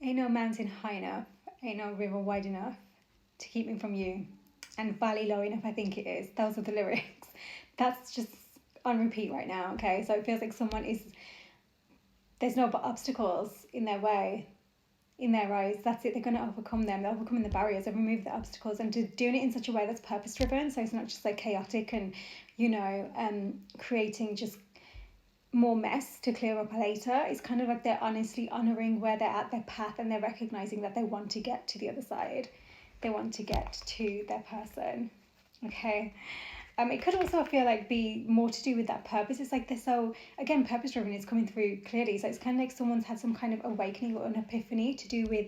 Ain't no mountain high enough, ain't no river wide enough to keep me from you, and valley low enough, I think it is. Those are the lyrics. That's just on repeat right now, okay? So it feels like someone is, there's no obstacles in their way, in their eyes. That's it, they're going to overcome them. They're overcoming the barriers, they've removed the obstacles, and doing it in such a way that's purpose driven. So it's not just like chaotic and, creating just more mess to clear up later. It's kind of like they're honestly honoring where they're at, their path, and they're recognizing that they want to get to the other side. They want to get to their person. Okay. It could also feel like be more to do with that purpose. It's like they're so, again, purpose driven is coming through clearly. So it's kind of like someone's had some kind of awakening or an epiphany to do with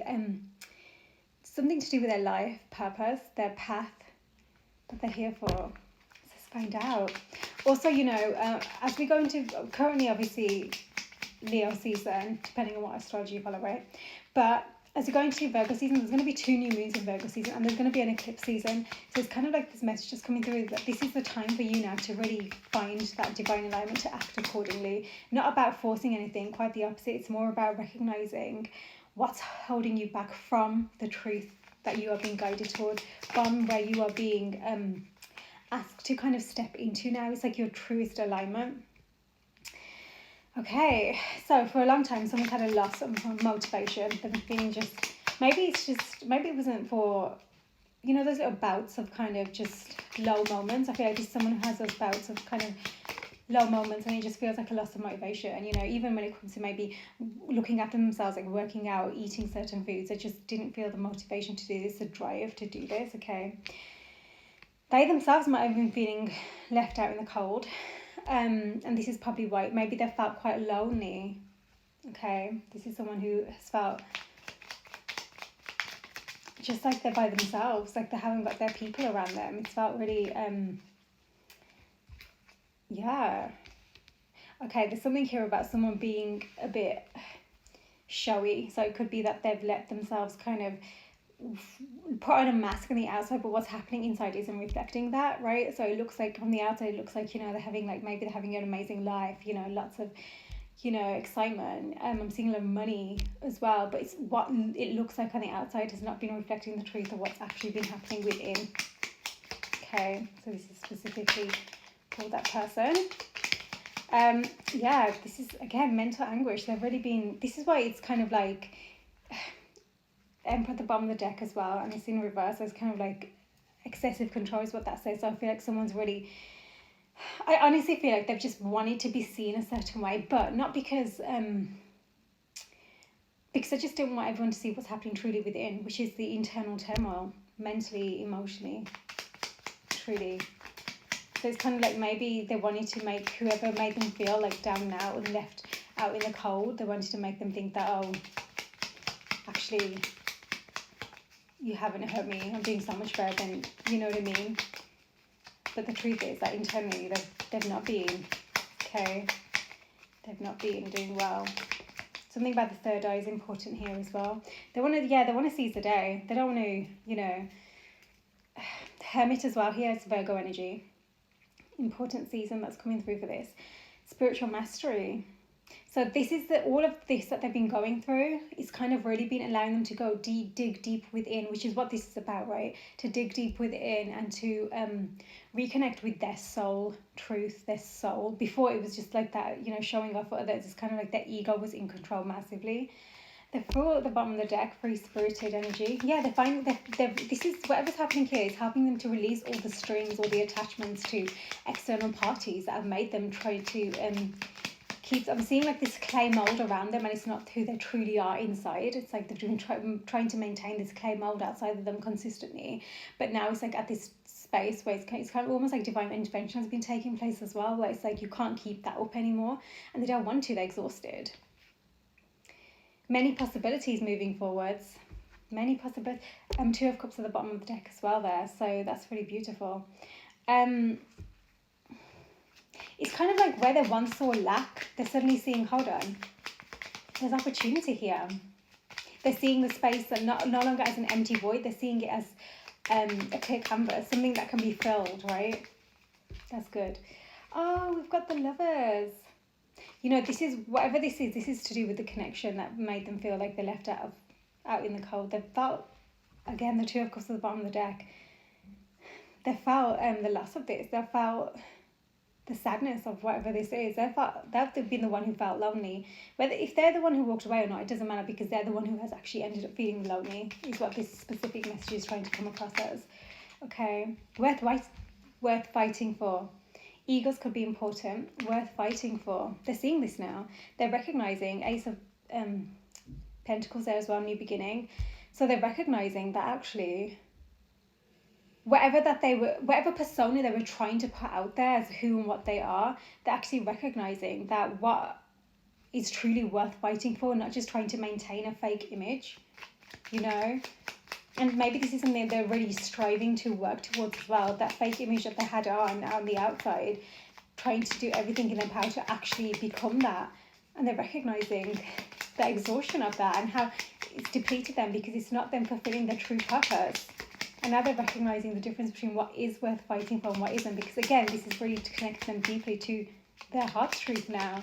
something to do with their life purpose, their path that they're here for. Let's find out. Also, as we go into currently, obviously, Leo season, depending on what astrology you follow, right? But as we go into Virgo season, there's going to be 2 new moons in Virgo season, and there's going to be an eclipse season. So it's kind of like this message just coming through that this is the time for you now to really find that divine alignment, to act accordingly. Not about forcing anything, quite the opposite. It's more about recognizing what's holding you back from the truth that you are being guided toward, from where you are being asked to kind of step into now. It's like your truest alignment. Okay, so for a long time, someone's had a loss of motivation. They've been feeling maybe it wasn't for, those little bouts of kind of just low moments. I feel like there's someone who has those bouts of kind of low moments and it just feels like a loss of motivation, even when it comes to maybe looking after themselves, like working out, eating certain foods. They just didn't feel the motivation to do this, the drive to do this, okay? They themselves might have been feeling left out in the cold. And this is probably why maybe they felt quite lonely. Okay, this is someone who has felt just like they're by themselves, like they haven't got their people around them. It's felt really yeah. Okay, there's something here about someone being a bit showy. So it could be that they've let themselves kind of put on a mask on the outside, but what's happening inside isn't reflecting that, right? So it looks like from the outside, it looks like, they're having maybe they're having an amazing life, lots of, excitement. I'm seeing a lot of money as well, but it's what it looks like on the outside has not been reflecting the truth of what's actually been happening within. Okay, so this is specifically for that person. This is, again, mental anguish. They've really been, this is why it's kind of like Emperor at the bottom of the deck as well, and it's in reverse. So it's kind of like excessive control is what that says. So I feel like someone's really, I honestly feel like they've just wanted to be seen a certain way, but not because I just don't want everyone to see what's happening truly within, which is the internal turmoil, mentally, emotionally, truly. So it's kind of like maybe they wanted to make whoever made them feel like down and out and left out in the cold, they wanted to make them think that, oh, actually, you haven't hurt me, I'm doing so much better than, you know what I mean? But the truth is that internally they've not been, okay? They've not been doing well. Something about the third eye is important here as well. They want to seize the day. They don't want to, Hermit as well here, it's Virgo energy. Important season that's coming through for this. Spiritual mastery. So this is all of this that they've been going through. It's kind of really been allowing them to go dig deep within, which is what this is about, right? To dig deep within and to reconnect with their soul truth, their soul. Before it was just like that, showing off for others. It's kind of like their ego was in control massively. They're full at the bottom of the deck, very spirited energy. Yeah, they find that this is whatever's happening here is helping them to release all the strings, all the attachments to external parties that have made them try to I'm seeing like this clay mold around them, and it's not who they truly are inside. It's like they've been trying to maintain this clay mold outside of them consistently, but now it's like at this space where it's kind of almost like divine intervention has been taking place as well, where it's like you can't keep that up anymore, and they don't want to. They're exhausted. Many possibilities moving forwards. Many possibilities. 2 of Cups at the bottom of the deck as well there, so that's really beautiful. It's kind of like where they once saw lack, they're suddenly seeing, hold on, there's opportunity here. They're seeing the space that no longer as an empty void, they're seeing it as a clear canvas, something that can be filled, right? That's good. Oh, we've got the Lovers. This is, whatever this is to do with the connection that made them feel like they're left out of out in the cold. They felt, again, the Two of Cups at the bottom of the deck. They felt the loss of this. They felt the sadness of whatever this is. They've been the one who felt lonely. Whether if they're the one who walked away or not, it doesn't matter, because they're the one who has actually ended up feeling lonely, is what this specific message is trying to come across as. Okay, worth fighting for. Egos could be important. Worth fighting for. They're seeing this now. They're recognizing Ace of Pentacles there as well, new beginning. So they're recognizing that actually whatever persona they were trying to put out there as who and what they are, they're actually recognizing that what is truly worth fighting for, not just trying to maintain a fake image, you know. And maybe this is something they're really striving to work towards as well, that fake image that they had on the outside, trying to do everything in their power to actually become that. And they're recognizing the exhaustion of that and how it's depleted them, because it's not them fulfilling their true purpose. And now they're recognizing the difference between what is worth fighting for and what isn't, because again, this is really to connect them deeply to their heart's truth now,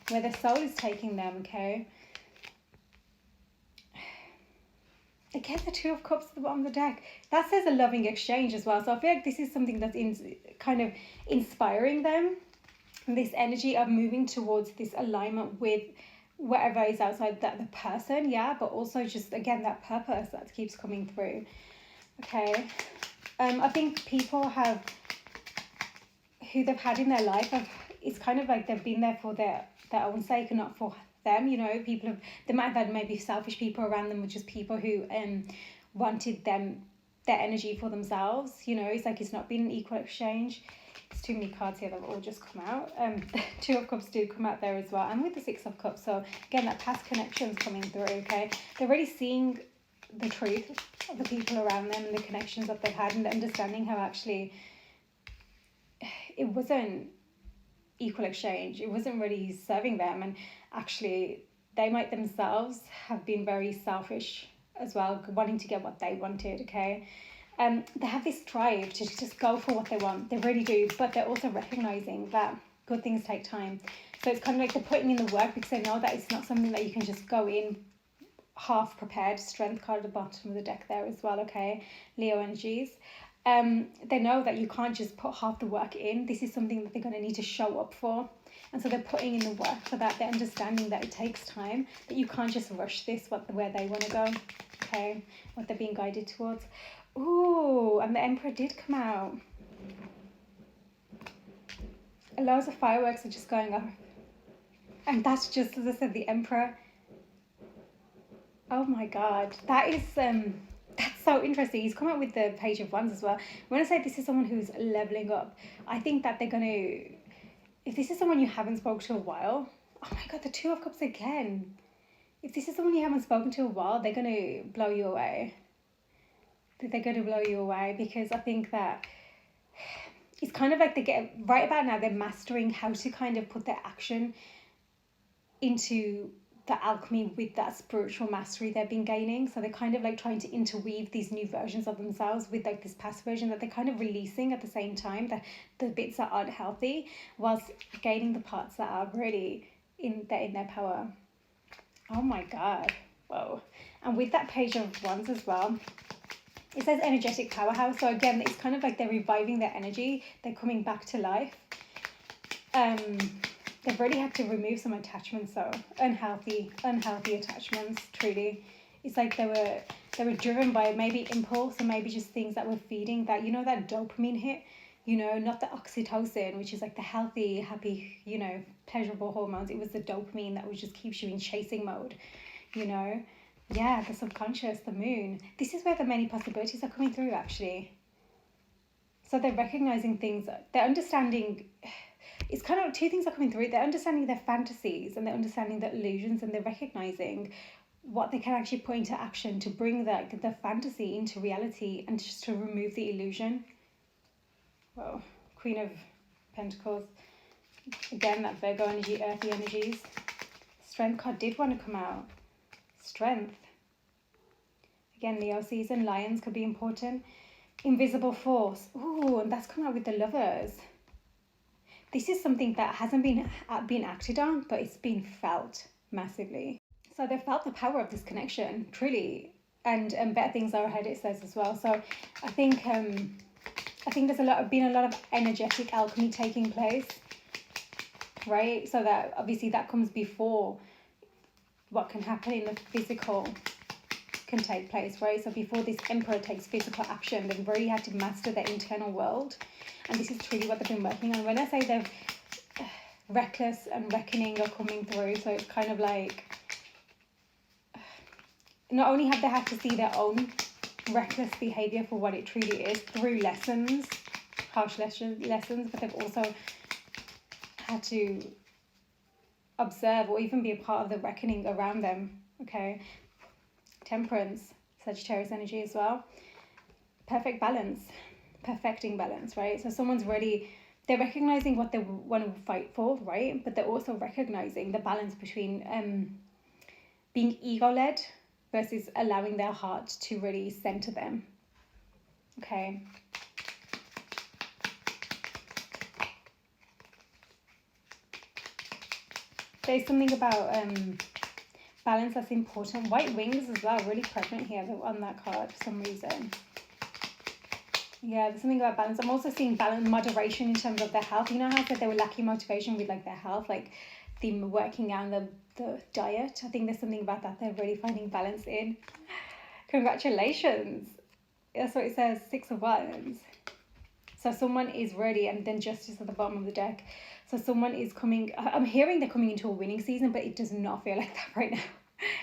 where their soul is taking them, okay? Again, the Two of Cups at the bottom of the deck. That says a loving exchange as well. So I feel like this is something that's kind of inspiring them. And this energy of moving towards this alignment with whatever is outside the person, yeah? But also just, again, that purpose that keeps coming through. Okay, I think people who they've had in their life, it's kind of like they've been there for their own sake and not for them, you know. They might have had maybe selfish people around them, or just people who wanted their energy for themselves, you know. It's like it's not been an equal exchange. There's too many cards here that have all just come out. Two of Cups do come out there as well, and with the Six of Cups. So again, that past connection's coming through, okay. They're really seeing the truth of the people around them and the connections that they've had, and understanding how actually it wasn't equal exchange. It wasn't really serving them, and actually they might themselves have been very selfish as well, wanting to get what they wanted, okay. They have this drive to just go for what they want. They really do, but they're also recognizing that good things take time. So it's kind of like they're putting in the work, because they know that it's not something that you can just go in half prepared. Strength card at the bottom of the deck there as well, okay. Leo energies. They know that you can't just put half the work in. This is something that they're going to need to show up for, and so they're putting in the work for that. They're understanding that it takes time, that you can't just rush this where they want to go, okay, what they're being guided towards. Ooh, and the Emperor did come out. Loads of fireworks are just going off, and that's just, as I said, the Emperor. Oh my god, that is that's so interesting. He's come out with the Page of Wands as well. When I say this is someone who's leveling up, I think that they're gonna, if this is someone you haven't spoken to a while, oh my god, the Two of Cups again. If this is someone you haven't spoken to a while, they're gonna blow you away. They're gonna blow you away, because I think that it's kind of like they get, right about now, they're mastering how to kind of put their action into the alchemy with that spiritual mastery they've been gaining. So they're kind of like trying to interweave these new versions of themselves with like this past version that they're kind of releasing at the same time, the bits that aren't healthy, whilst gaining the parts that are really in their power. Oh my god, whoa. And with that Page of Wands as well, it says energetic powerhouse. So again, it's kind of like they're reviving their energy, they're coming back to life. They've really had to remove some attachments, so unhealthy attachments, truly. It's like they were driven by maybe impulse, or maybe just things that were feeding that, you know, that dopamine hit, you know, not the oxytocin, which is like the healthy, happy, you know, pleasurable hormones. It was the dopamine that was just keeps you in chasing mode, you know. Yeah, the subconscious, the moon. This is where the many possibilities are coming through, actually. So they're recognizing things, they're understanding. It's kind of two things are coming through. They're understanding their fantasies, and they're understanding the illusions, and they're recognizing what they can actually put into action to bring the fantasy into reality, and just to remove the illusion. Well, Queen of Pentacles. Again, that Virgo energy, earthy energies. Strength card did want to come out. Strength. Again, Leo season. Lions could be important. Invisible force. Ooh, and that's come out with the Lovers. This is something that hasn't been acted on, but it's been felt massively. So they felt the power of this connection, truly, and better things are ahead, it says as well. So I think there's been a lot of energetic alchemy taking place, right? So that obviously that comes before what can happen in the physical can take place, right? So before this emperor takes physical action, they've already had to master their internal world, and this is truly what they've been working on. When I say they've reckless and reckoning are coming through, so it's kind of like not only have they had to see their own reckless behavior for what it truly is through lessons, harsh lessons, but they've also had to observe or even be a part of the reckoning around them. Okay, Temperance, Sagittarius energy as well. Perfect balance, perfecting balance, right? So someone's really, they're recognizing what they want to fight for, right? But they're also recognizing the balance between being ego-led versus allowing their heart to really center them. Okay. There's something about balance that's important. White wings as well, really pregnant here on that card for some reason. Yeah, there's something about balance. I'm also seeing balance, moderation in terms of their health. You know how I said they were lacking motivation with like their health, like the working out and the diet. I think there's something about that they're really finding balance in. Congratulations. That's what it says, 6 of Wands. So someone is ready, and then Justice at the bottom of the deck. So someone is coming, I'm hearing they're coming into a winning season, but it does not feel like that right now.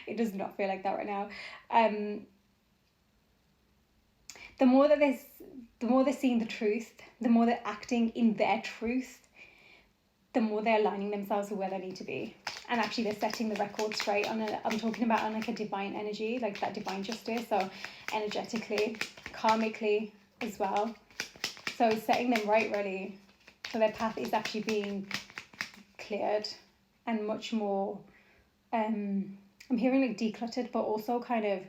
It does not feel like that right now. The more they're seeing the truth, the more they're acting in their truth, the more they're aligning themselves with where they need to be. And actually they're setting the record straight I'm talking about on like a divine energy, like that divine justice. So energetically, karmically as well. So it's setting them right, really. So their path is actually being cleared and much more, I'm hearing like decluttered, but also kind of,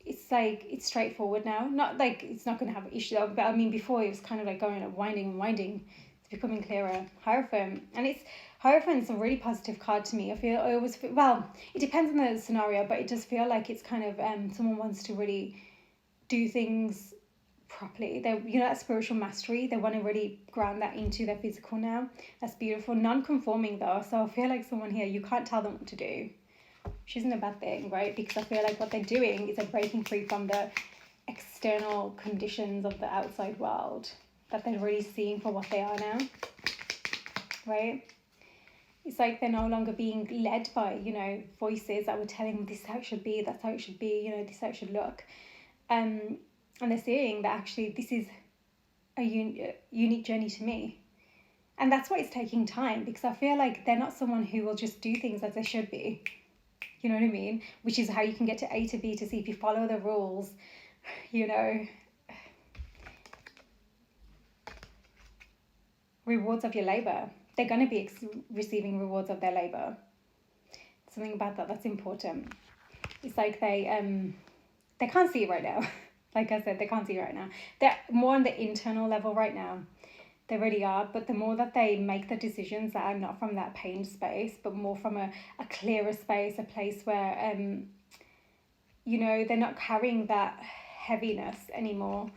it's like, it's straightforward now. Not like it's not going to have issues, but I mean, before it was kind of like going and winding. It's becoming clearer. Hierophant. And Hierophant's a really positive card to me. I always feel, well, it depends on the scenario, but it does feel like it's kind of, someone wants to really do things properly. They, you know, that spiritual mastery, they want to really ground that into their physical now. That's beautiful. Non-conforming though, so I feel like someone here, you can't tell them what to do, which isn't a bad thing, right? Because I feel like what they're doing is they're breaking free from the external conditions of the outside world that they're really seeing for what they are now, right? It's like they're no longer being led by, you know, voices that were telling them this is how it should be, that's how it should be, you know, this is how it should look. And they're seeing that actually this is a unique journey to me. And that's why it's taking time, because I feel like they're not someone who will just do things as they should be. You know what I mean? Which is how you can get to A to B to C if you follow the rules, you know. Rewards of your labor. They're going to be receiving rewards of their labor. Something about that's important. It's like they can't see it right now. Like I said, they can't see it right now. They're more on the internal level right now. They really are. But the more that they make the decisions that are not from that pain space, but more from a clearer space, a place where, you know, they're not carrying that heaviness anymore.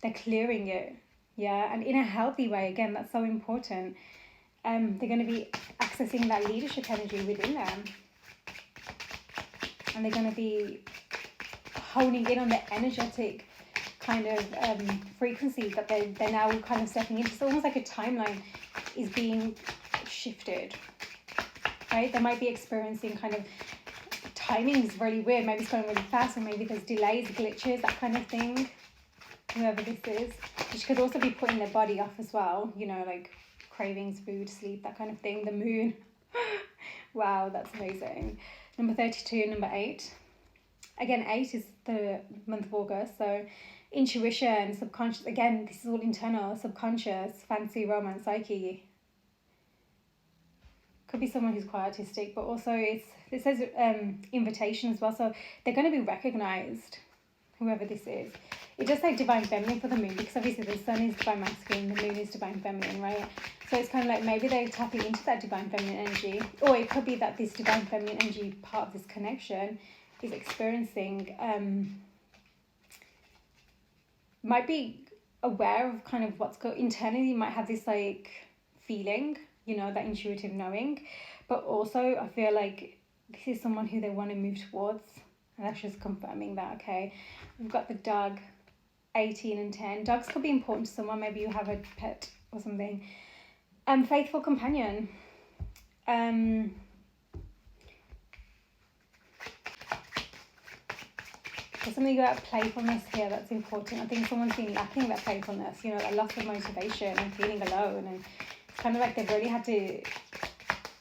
They're clearing it. Yeah. And in a healthy way, again, that's so important. They're going to be accessing that leadership energy within them. And they're going to be honing in on the energetic kind of frequencies that they're now kind of stepping into. It's almost like a timeline is being shifted, right? They might be experiencing kind of, timing is really weird. Maybe it's going really fast, or maybe there's delays, glitches, that kind of thing. Whoever this is, which could also be putting their body off as well, you know, like cravings, food, sleep, that kind of thing. The moon. Wow, that's amazing. Number 32, number 8. Again, 8 is the month of August, so intuition, subconscious, again, this is all internal, subconscious, fancy, romance, psyche. Could be someone who's quite artistic, but also it says invitation as well, so they're going to be recognized. whoever this is. It does say divine feminine for the moon, because obviously the sun is divine masculine, the moon is divine feminine, right? So it's kind of like maybe they're tapping into that divine feminine energy, or it could be that this divine feminine energy part of this connection is experiencing, might be aware of kind of what's going internally, might have this like feeling, you know, that intuitive knowing, but also I feel like this is someone who they want to move towards, and that's just confirming that. Okay, we've got the dog, 18 and 10. Dogs could be important to someone, maybe you have a pet or something. Faithful companion. There's something about playfulness here that's important. I think someone's been lacking that playfulness, you know, that loss of motivation and feeling alone, and it's kind of like they've really had to,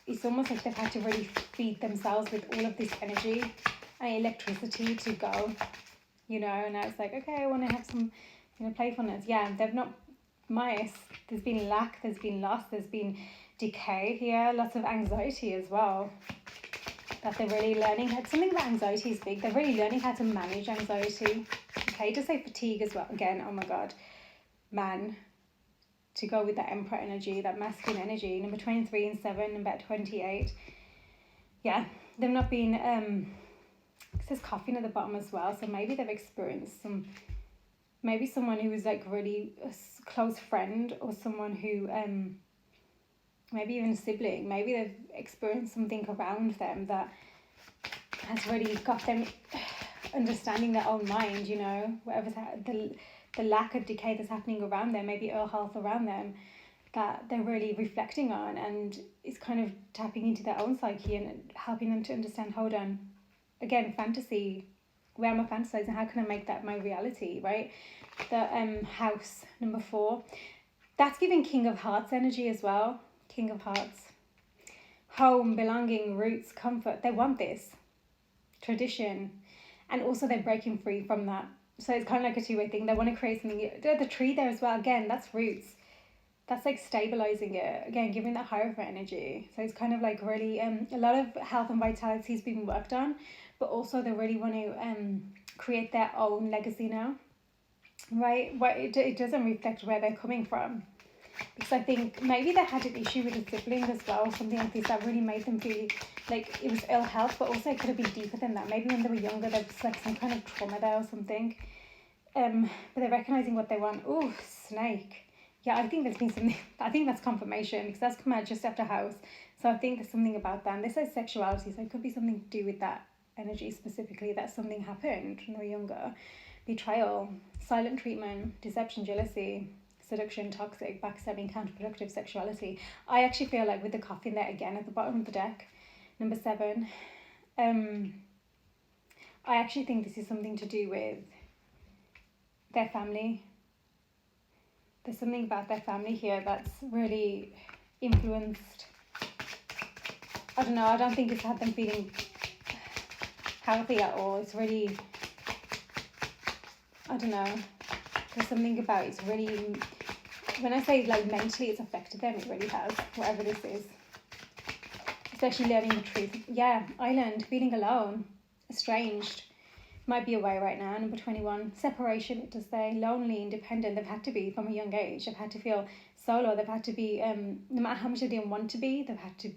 it's almost like they've had to really feed themselves with all of this energy and electricity to go, you know, and now it's like, okay, I want to have some, you know, playfulness. Yeah, they've not, mice, there's been lack, there's been loss, there's been decay here, lots of anxiety as well, that they're really learning. Something about anxiety is big. They're really learning how to manage anxiety. Okay, to say fatigue as well. Again, oh my God, man, to go with that Emperor energy, that masculine energy. Number 23 and 7, number 28. Yeah, they've not been, it says coughing at the bottom as well. So maybe they've experienced some, maybe someone who was like really a close friend, or someone who, maybe even a sibling, maybe they've experienced something around them that has really got them understanding their own mind, you know, whatever's the lack of decay that's happening around them, maybe ill health around them, that they're really reflecting on, and it's kind of tapping into their own psyche and helping them to understand, hold on, again, fantasy, where am I fantasizing, how can I make that my reality, right? The house, number 4, that's giving King of Hearts energy as well. King of Hearts, home, belonging, roots, comfort. They want this tradition, and also they're breaking free from that. So it's kind of like a two-way thing. They want to create something. The tree there as well, again, that's roots. That's like stabilizing it, again, giving that Hierophant energy. So it's kind of like really a lot of health and vitality has been worked on, but also they really want to create their own legacy now, right? It doesn't reflect where they're coming from. Because I think maybe they had an issue with a sibling as well, something like this, that really made them feel like it was ill health, but also it could have been deeper than that. Maybe when they were younger, there was like some kind of trauma there or something. But they're recognizing what they want. Oh, snake. Yeah, I think there's been something, I think that's confirmation, because that's come out just after house. So I think there's something about that. And this says sexuality, so it could be something to do with that energy specifically, that something happened when they were younger. Betrayal, silent treatment, deception, jealousy, seduction, toxic, backstabbing, counterproductive sexuality. I actually feel like with the coffin there again at the bottom of the deck, number 7, I actually think this is something to do with their family. There's something about their family here that's really influenced. I don't know, I don't think it's had them feeling healthy at all. It's really, I don't know, there's something about it's really, when I say like mentally it's affected them, it really has, whatever this is. Especially learning the truth. Yeah, island, feeling alone, estranged. Might be away right now. Number 21, separation, it does say, lonely, independent. They've had to be from a young age. They've had to feel solo. They've had to be, no matter how much they didn't want to be, they've had to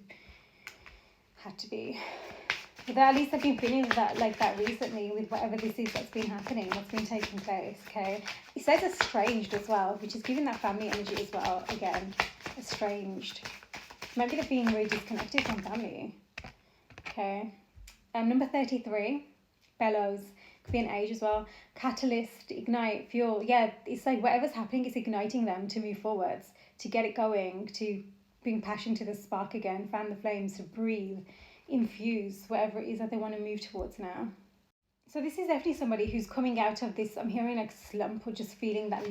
be. But at least I've been feeling that like that recently with whatever this is that's been happening, what's been taking place, okay? It says estranged as well, which is giving that family energy as well, again, estranged. Maybe they're being really disconnected from family, okay? Number 33, bellows, could be an age as well. Catalyst, ignite, fuel. Yeah, it's like whatever's happening is igniting them to move forwards, to get it going, to bring passion to the spark again, fan the flames, to breathe, infuse whatever it is that they want to move towards now. So this is definitely somebody who's coming out of this, I'm hearing like slump, or just feeling that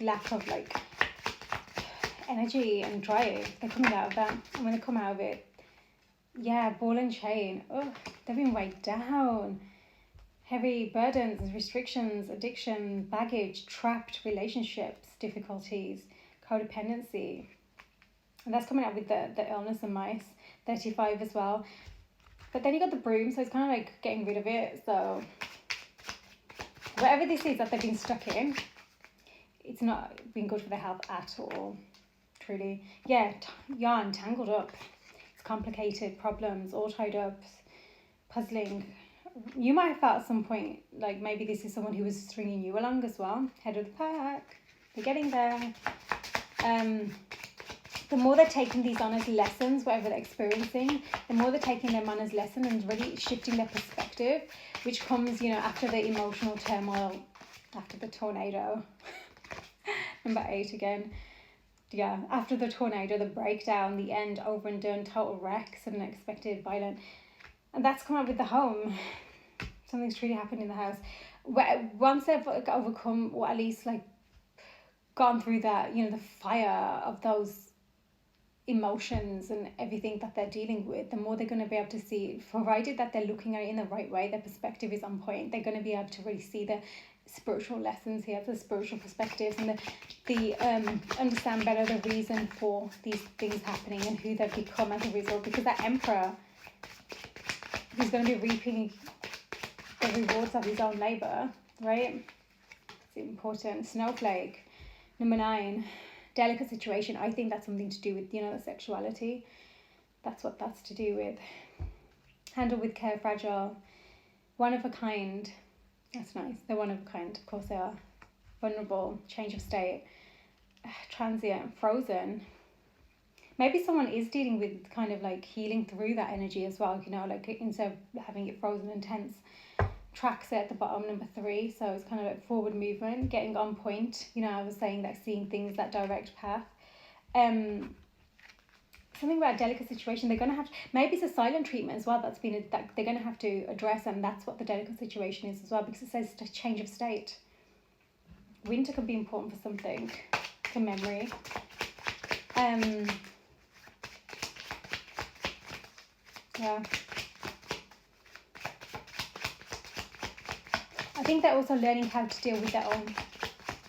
lack of like energy and drive. They're coming out of that, and when they come out of it, yeah, ball and chain, oh, they've been weighed down. Heavy burdens, restrictions, addiction, baggage, trapped relationships, difficulties, codependency. And that's coming out with the illness and mice. 35 as well. But then you got the broom, so it's kind of like getting rid of it. So whatever this is that they've been stuck in, it's not been good for their health at all, truly. Yeah, yarn, tangled up. It's complicated, problems, all tied up, puzzling. You might have felt at some point, like maybe this is someone who was stringing you along as well. Head of the pack. They're getting there. The more they're taking these on as lessons, whatever they're experiencing, the more they're taking them on as lessons and really shifting their perspective, which comes, after the emotional turmoil, after the tornado. Number 8 again. Yeah, after the tornado, the breakdown, the end, over and done, total wreck, sudden unexpected, violent. And that's come up with the home. Something's truly happened in the house. Once they've overcome, or at least gone through that, the fire of those emotions and everything that they're dealing with, the more they're going to be able to see, provided that they're looking at it in the right way, their perspective is on point, they're going to be able to really see the spiritual lessons here, the spiritual perspectives, and the understand better the reason for these things happening and who they've become as a result. Because that emperor, he's going to be reaping the rewards of his own labor, right? It's important. Snowflake. Number 9, delicate situation. I think that's something to do with, the sexuality. That's what that's to do with. Handle with care, fragile. One of a kind. That's nice. They're one of a kind. Of course they are. Vulnerable. Change of state. Transient. Frozen. Maybe someone is dealing with kind of healing through that energy as well, instead of having it frozen and tense. Tracks at the bottom, number 3, so it's kind of forward movement, getting on point. I was saying that seeing things, that direct path. Something about delicate situation. They're going to have maybe it's a silent treatment as well that they're going to have to address, and that's what the delicate situation is as well, because it says a change of state. Winter could be important for something, for memory. Yeah. I think they're also learning how to deal with their own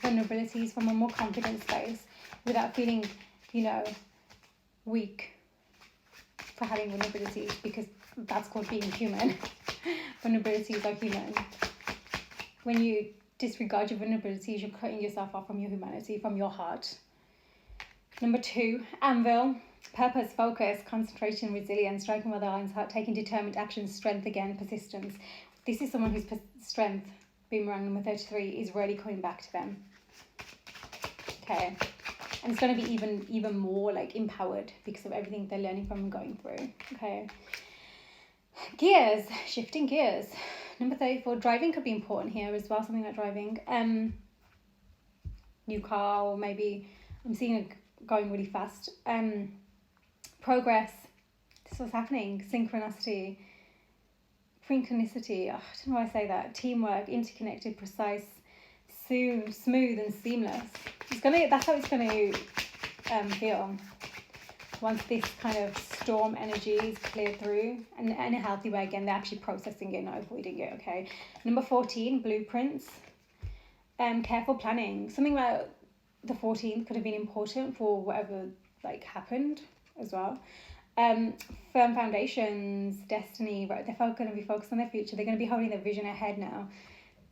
vulnerabilities from a more confident space without feeling, weak for having vulnerabilities, because that's called being human. Vulnerabilities are human. When you disregard your vulnerabilities, you're cutting yourself off from your humanity, from your heart. Number 2, anvil. Purpose, focus, concentration, resilience, striking while the iron's hot, taking determined action, strength again, persistence. This is someone whose strength, boomerang number 33, is really coming back to them. Okay. And it's going to be even more empowered because of everything they're learning from and going through. Okay. Gears, shifting gears. Number 34, driving could be important here as well, something like driving. New car, or maybe I'm seeing it going really fast. Progress. This is what's happening. Synchronicity. I don't know why I say that. Teamwork, interconnected, precise, soon, smooth and seamless. That's how it's gonna feel once this kind of storm energy is cleared through, and in a healthy way. Again, they're actually processing it, not avoiding it. Okay. Number 14, blueprints. Careful planning. Something about the 14th could have been important for whatever happened as well. Firm foundations, destiny, right? They're going to be focused on their future. They're going to be holding their vision ahead now.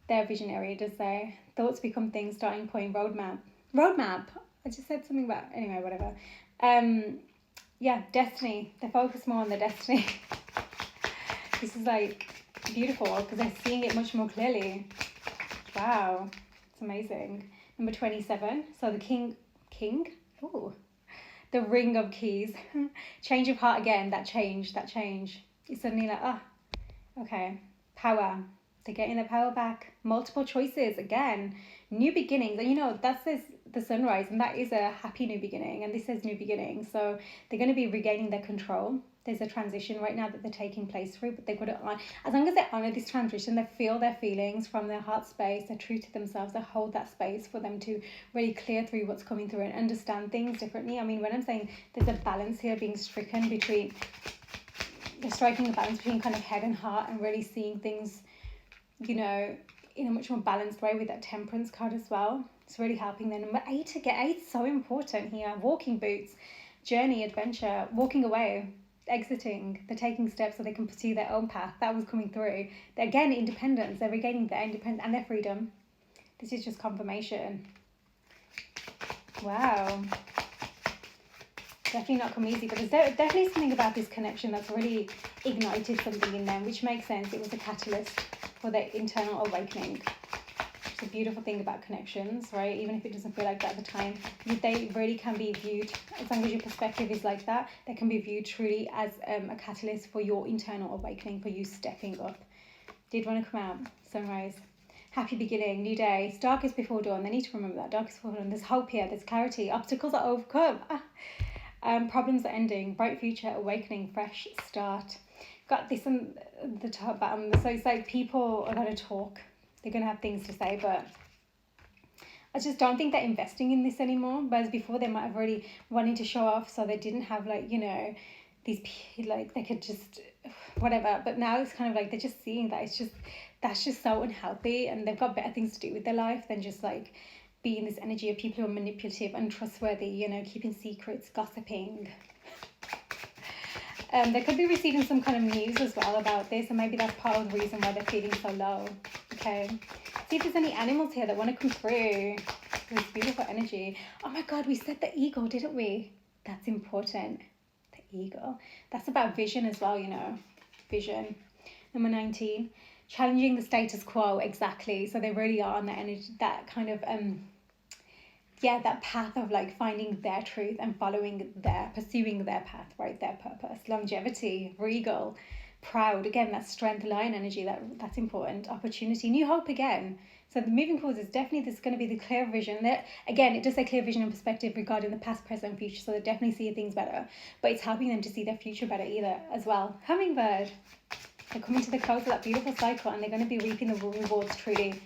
They're visionary, it does say. Thoughts become things, starting point, roadmap. I just said something about, anyway, whatever. Yeah, destiny. They're focused more on their destiny. This is beautiful because they're seeing it much more clearly. Wow, it's amazing. Number 27. So the king. Ooh. The ring of keys. Change of heart again. That change. It's suddenly okay. Power. They're getting their power back. Multiple choices again. New beginnings. And that says the sunrise, and that is a happy new beginning. And this says new beginning. So they're going to be regaining their control. There's a transition right now that they're taking place through, but they've got to honor. As long as they honor this transition, they feel their feelings from their heart space, they're true to themselves, they hold that space for them to really clear through what's coming through and understand things differently. I mean, when I'm saying there's a balance here being stricken between, they're striking a balance between kind of head and heart and really seeing things, in a much more balanced way with that temperance card as well. It's really helping them. Number 8 again. 8 is so important here. Walking boots, journey, adventure, walking away. exiting, they're taking steps so they can pursue their own path. That was coming through. They're again independence, they're regaining their independence and their freedom. This is just confirmation. Wow. Definitely not come easy, but there's definitely something about this connection that's really ignited something in them, which makes sense. It was a catalyst for their internal awakening. It's a beautiful thing about connections, right? Even if it doesn't feel like that at the time, they really can be viewed, as long as your perspective is like that, they can be viewed truly as a catalyst for your internal awakening, for you stepping up. Did want to come out, sunrise. Happy beginning, new day. It's darkest before dawn. They need to remember that. Darkest before dawn. There's hope here. There's clarity. Obstacles are overcome. Problems are ending. Bright future, awakening, fresh start. Got this on the top bottom. So it's like people are going to talk. They're going to have things to say, but I just don't think they're investing in this anymore. Whereas before they might have already wanted to show off, so they didn't have like, you know, these, like, they could just whatever. But now it's kind of like they're just seeing that that's just so unhealthy, and they've got better things to do with their life than just like be in this energy of people who are manipulative, untrustworthy, you know, keeping secrets, gossiping. They could be receiving some kind of news as well about this, and maybe that's part of the reason why they're feeling so low. Okay, see if there's any animals here that want to come through this beautiful energy. Oh my god, we said the eagle, didn't we? That's important. The eagle, that's about vision as well, you know, vision. Number 19, challenging the status quo. Exactly. So they really are on that energy, that kind of that path of like finding their truth and pursuing their path, right? Their purpose. Longevity, regal, proud. Again, that strength, lion energy, that's important. Opportunity, new hope again. So the moving forward is definitely, there's going to be the clear vision. That again, it does say clear vision and perspective regarding the past, present, and future. So they definitely see things better, but it's helping them to see their future better either as well. Hummingbird. They're coming to the close of that beautiful cycle, and they're going to be reaping the rewards truly.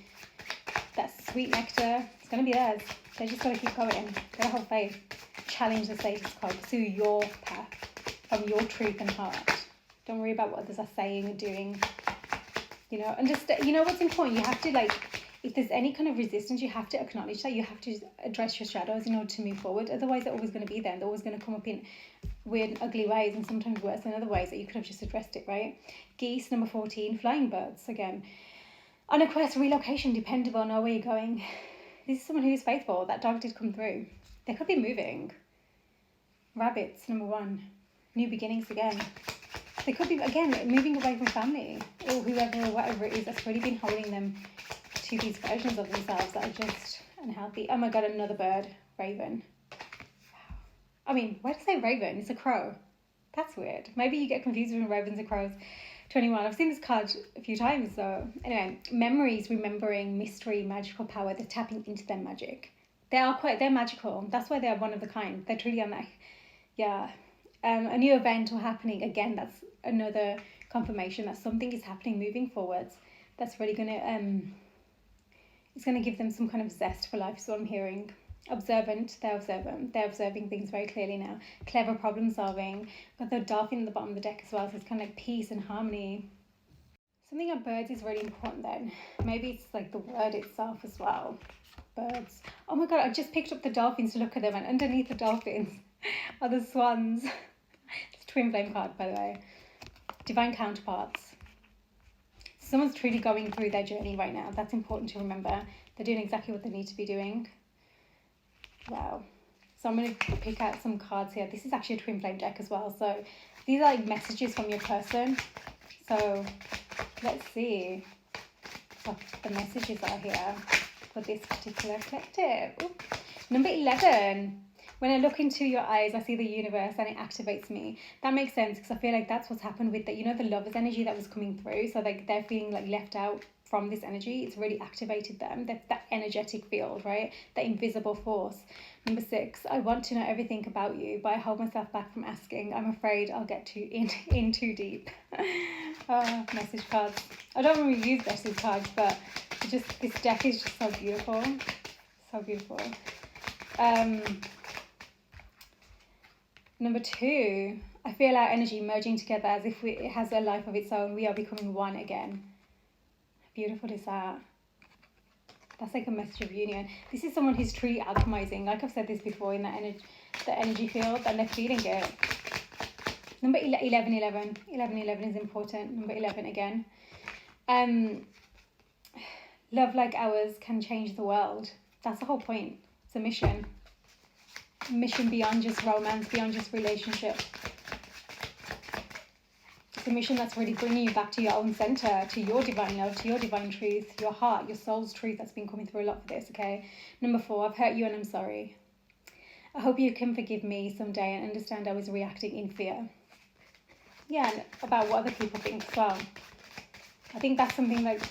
That sweet nectar, it's going to be theirs. They just got to keep going. Gotta have faith. Challenge the status quo. Pursue your path from your truth and heart. Don't worry about what others are saying and doing. You know, and just, you know what's important? You have to, like, if there's any kind of resistance, you have to acknowledge that. You have to address your shadows in order to move forward. Otherwise, they're always going to be there. They're always going to come up in weird, ugly ways, and sometimes worse than other ways that you could have just addressed it, right? Geese, number 14, flying birds, again. On a quest, relocation, dependable, know where you're going. This is someone who is faithful. That dog did come through. They could be moving. Rabbits, number 1, new beginnings again. They could be, again, moving away from family or whoever or whatever it is that's really been holding them to these versions of themselves that are just unhealthy. Oh my god, another bird, raven. I mean, why did I say raven? It's a crow. That's weird. Maybe you get confused with ravens and crows. 21. I've seen this card a few times. So anyway, memories, remembering, mystery, magical power. They're tapping into their magic. They're magical. That's why they're one of a kind. They're truly on that. Yeah. A new event or happening. Again, that's another confirmation that something is happening moving forwards. That's really gonna it's gonna give them some kind of zest for life. Is what I'm hearing. Observant, they're observing things very clearly now. Clever problem solving. Got the dolphin at the bottom of the deck as well, so it's kind of like peace and harmony. Something about birds is really important then. Maybe it's like the word itself as well. Birds. Oh my god, I just picked up the dolphins to look at them, and underneath the dolphins are the swans. It's a twin flame card, by the way. Divine counterparts. Someone's truly going through their journey right now. That's important to remember. They're doing exactly what they need to be doing. Wow. So I'm going to pick out some cards here. This is actually a twin flame deck as well. So these are like messages from your person. So let's see what the messages are here for this particular collective. Ooh. Number 11. When I look into your eyes, I see the universe and it activates me. That makes sense because I feel like that's what's happened with the, you know, the lovers energy that was coming through. So like they're feeling like left out from this energy. It's really activated them. That's that energetic field, right? That invisible force. Number 6, I want to know everything about you, but I hold myself back from asking. I'm afraid I'll get in too deep. Message cards. I don't really use message cards, but this deck is just so beautiful. So beautiful. Number 2, I feel our energy merging together as if it has a life of its own. We are becoming one again. How beautiful is that? That's like a message of union. This is someone who's truly alchemizing. Like I've said this before, in that the energy field, and they're feeling it. Number 11, 11. 11, 11 is important. Number 11 again. Love like ours can change the world. That's the whole point. It's a mission. A mission beyond just romance, beyond just relationship. It's a mission that's really bringing you back to your own center, to your divine love, to your divine truth, your heart, your soul's truth. That's been coming through a lot for this, okay? Number 4, I've hurt you and I'm sorry. I hope you can forgive me someday and understand I was reacting in fear. Yeah, and about what other people think as well. I think that's something like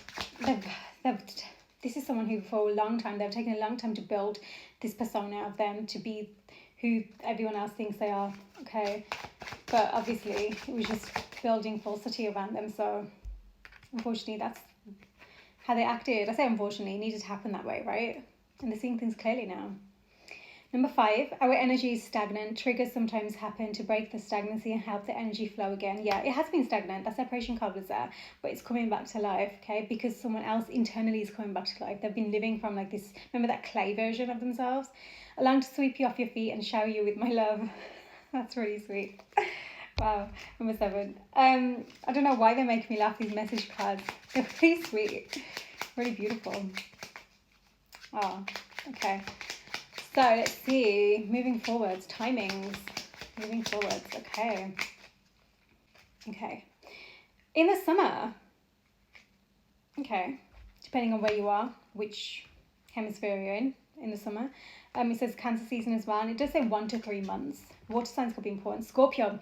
this is someone who for a long time, they've taken a long time to build this persona of them to be who everyone else thinks they are, okay? But obviously it was just building falsity around them, so unfortunately that's how they acted. I say unfortunately, it needed to happen that way, right? And they're seeing things clearly now. Number 5, our energy is stagnant. Triggers sometimes happen to break the stagnancy and help the energy flow again. Yeah, it has been stagnant. That separation card was there, but it's coming back to life, okay? Because someone else internally is coming back to life. They've been living from like this, remember that clay version of themselves? I long to sweep you off your feet and shower you with my love. That's really sweet. Wow. Number 7. I don't know why they make me laugh, these message cards. They're really sweet. Really beautiful. Oh, okay. So let's see, moving forwards, timings, moving forwards, okay. Okay. In the summer, okay, depending on where you are, which hemisphere you're in the summer, it says Cancer season as well, and it does say 1 to 3 months. Water signs could be important. Scorpio,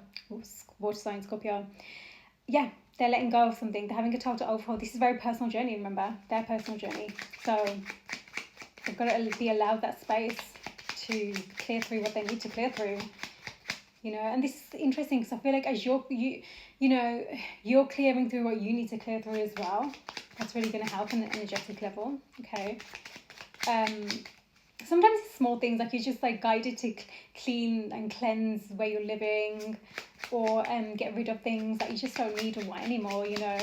water sign, Scorpio. Yeah, they're letting go of something. They're having a total overhaul. This is a very personal journey, remember, their personal journey. So they've got to be allowed that space to clear through what they need to clear through, you know. And this is interesting because I feel like as you're clearing through what you need to clear through as well, that's really going to help on the energetic level, okay. Sometimes it's small things, like you're just like guided to clean and cleanse where you're living, or get rid of things that you just don't need or want anymore, you know.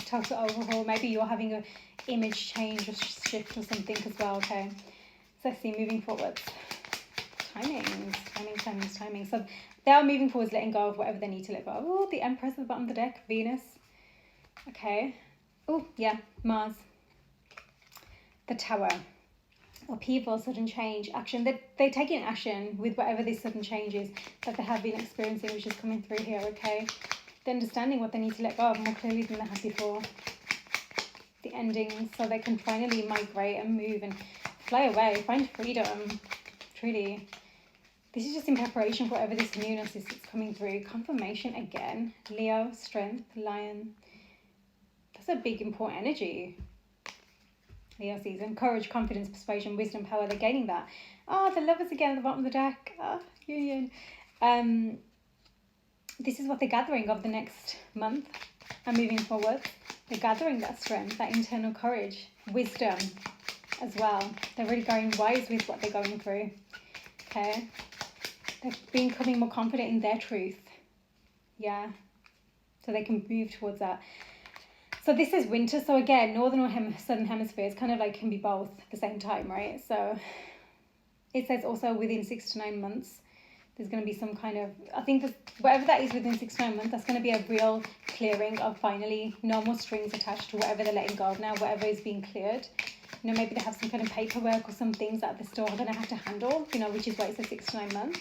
Total overhaul. Maybe you're having a image change or shift or something as well, okay. So let's see, moving forwards. Timing. So they are moving forwards, letting go of whatever they need to let go of. Oh, the Empress at the bottom of the deck, Venus. Okay. Oh, yeah, Mars. The Tower. Upheaval, sudden change, action. They're taking action with whatever this sudden change is that they have been experiencing, which is coming through here, okay? They're understanding what they need to let go of more clearly than they had before. The ending, so they can finally migrate and move and fly away, find freedom, truly. This is just in preparation for whatever this newness is that's coming through. Confirmation again. Leo, strength, lion. That's a big, important energy. Leo season. Courage, confidence, persuasion, wisdom, power. They're gaining that. Oh, the Lovers again at the bottom of the deck. Oh, union. This is what they're gathering of the next month and moving forward. They're gathering that strength, that internal courage, wisdom as well. They're really going wise with what they're going through, okay? They're becoming more confident in their truth, yeah? So they can move towards that. So this is winter, so again, northern or southern hemisphere is kind of like can be both at the same time, right? So it says also within 6 to 9 months, there's going to be some kind of, I think that whatever that is within 6 to 9 months, that's going to be a real clearing of finally no more strings attached to whatever they're letting go of now, whatever is being cleared. You know, maybe they have some kind of paperwork or some things that they're still going to have to handle, you know, which is why it says 6 to 9 months.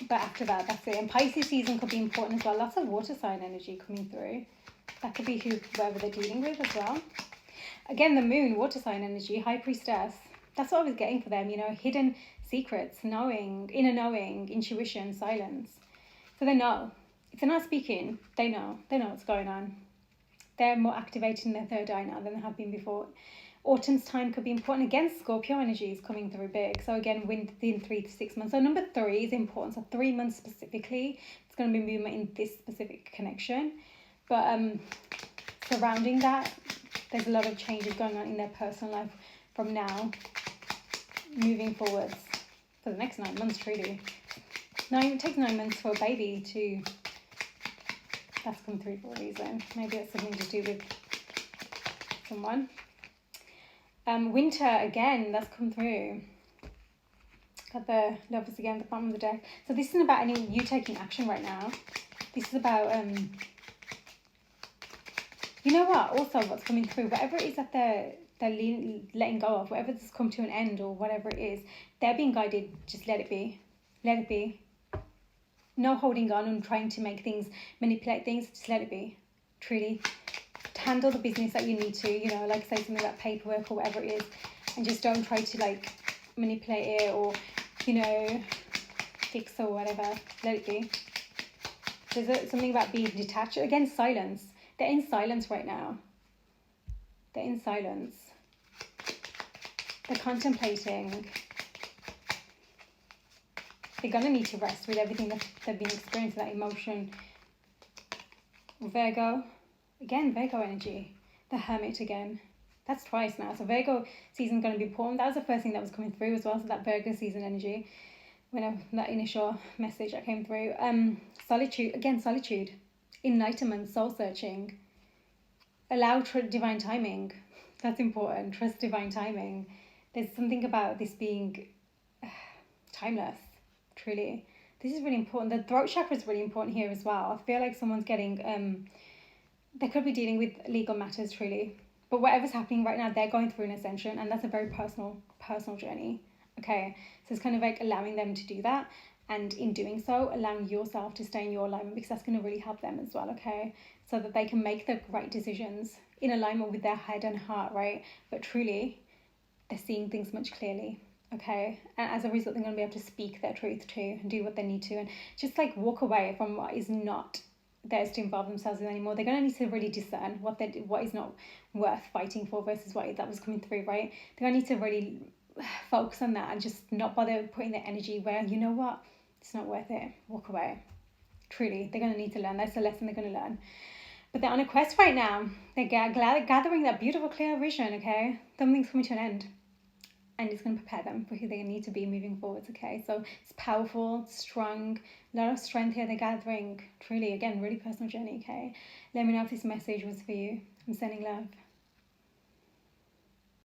But after that, that's it. And Pisces season could be important as well. Lots of water sign energy coming through. That could be whoever they're dealing with as well. Again, the moon, water sign energy, high priestess. That's what I was getting for them, you know, hidden secrets, knowing, inner knowing, intuition, silence. So they know. If they're not speaking, they know. They know what's going on. They're more activated in their third eye now than they have been before. Autumn's time could be important. Again, Scorpio energy is coming through big. So again, within 3 to 6 months. So number 3 is important. So 3 months specifically, it's going to be movement in this specific connection. But surrounding that, there's a lot of changes going on in their personal life from now, moving forwards for the next 9 months, truly. It takes 9 months for a baby to, that's come through for a reason. Maybe it's something to do with someone. Winter, again, that's come through. Got the Lovers again at the bottom of the deck. So this isn't about any you taking action right now. This is about, you know what, also what's coming through, whatever it is that they're letting go of, whatever has come to an end or whatever it is, they're being guided, just let it be. Let it be. No holding on and trying to make things, manipulate things, just let it be. Truly. Handle the business that you need to, you know, like say something about paperwork or whatever it is, and just don't try to like manipulate it or, you know, fix or whatever. Let it be. There's something about being detached. Again, silence. They're in silence right now. They're in silence. They're contemplating. They're going to need to rest with everything that they've been experiencing, that emotion. Virgo. Again, Virgo energy. The Hermit again. That's twice now. So Virgo season is going to be important. That was the first thing that was coming through as well. So that Virgo season energy. That initial message that came through. Solitude. Again, solitude. Enlightenment. Soul searching. Allow divine timing. That's important. Trust divine timing. There's something about this being timeless. Truly. This is really important. The throat chakra is really important here as well. I feel like someone's getting... they could be dealing with legal matters, truly. But whatever's happening right now, they're going through an ascension, and that's a very personal journey. Okay, so it's kind of like allowing them to do that, and in doing so, allowing yourself to stay in your alignment, because that's going to really help them as well, okay? So that they can make the right decisions in alignment with their head and heart, right? But truly, they're seeing things much clearly, okay? And as a result, they're going to be able to speak their truth too, and do what they need to, and just like walk away from what is not theirs to involve themselves in anymore. They're going to need to really discern what is not worth fighting for versus what that was coming through, right? They're going to need to really focus on that and just not bother putting their energy where, you know what, it's not worth it. Walk away. Truly, they're going to need to learn. That's the lesson they're going to learn. But they're on a quest right now. They're gathering that beautiful clear vision, okay? Something's coming to an end. And it's going to prepare them for who they need to be moving forwards, okay? So it's powerful, strong, a lot of strength here they're gathering. Truly, again, really personal journey, okay? Let me know if this message was for you. I'm sending love.